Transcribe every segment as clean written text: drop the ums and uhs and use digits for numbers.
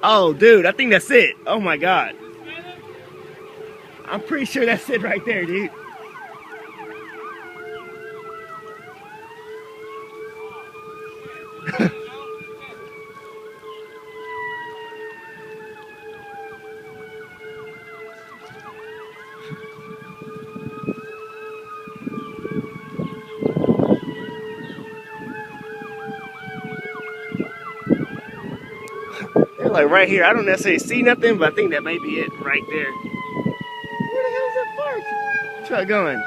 Oh, dude, I think that's it. Oh my God. I'm pretty sure that's it right there, dude. They're like right here. I don't necessarily see nothing, but I think that may be it right there. Where the hell is that fart truck going?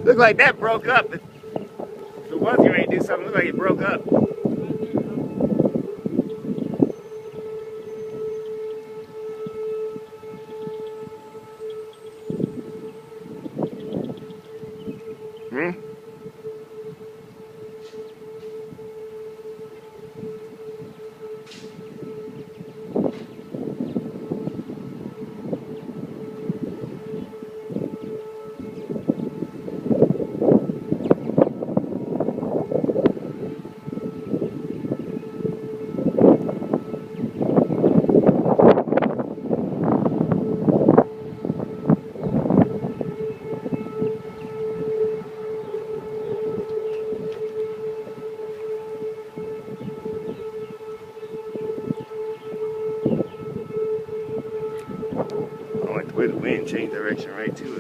Look like that broke up. If it was you ready to do something, look like it broke up. Hmm? I like the way the wind changed direction right too.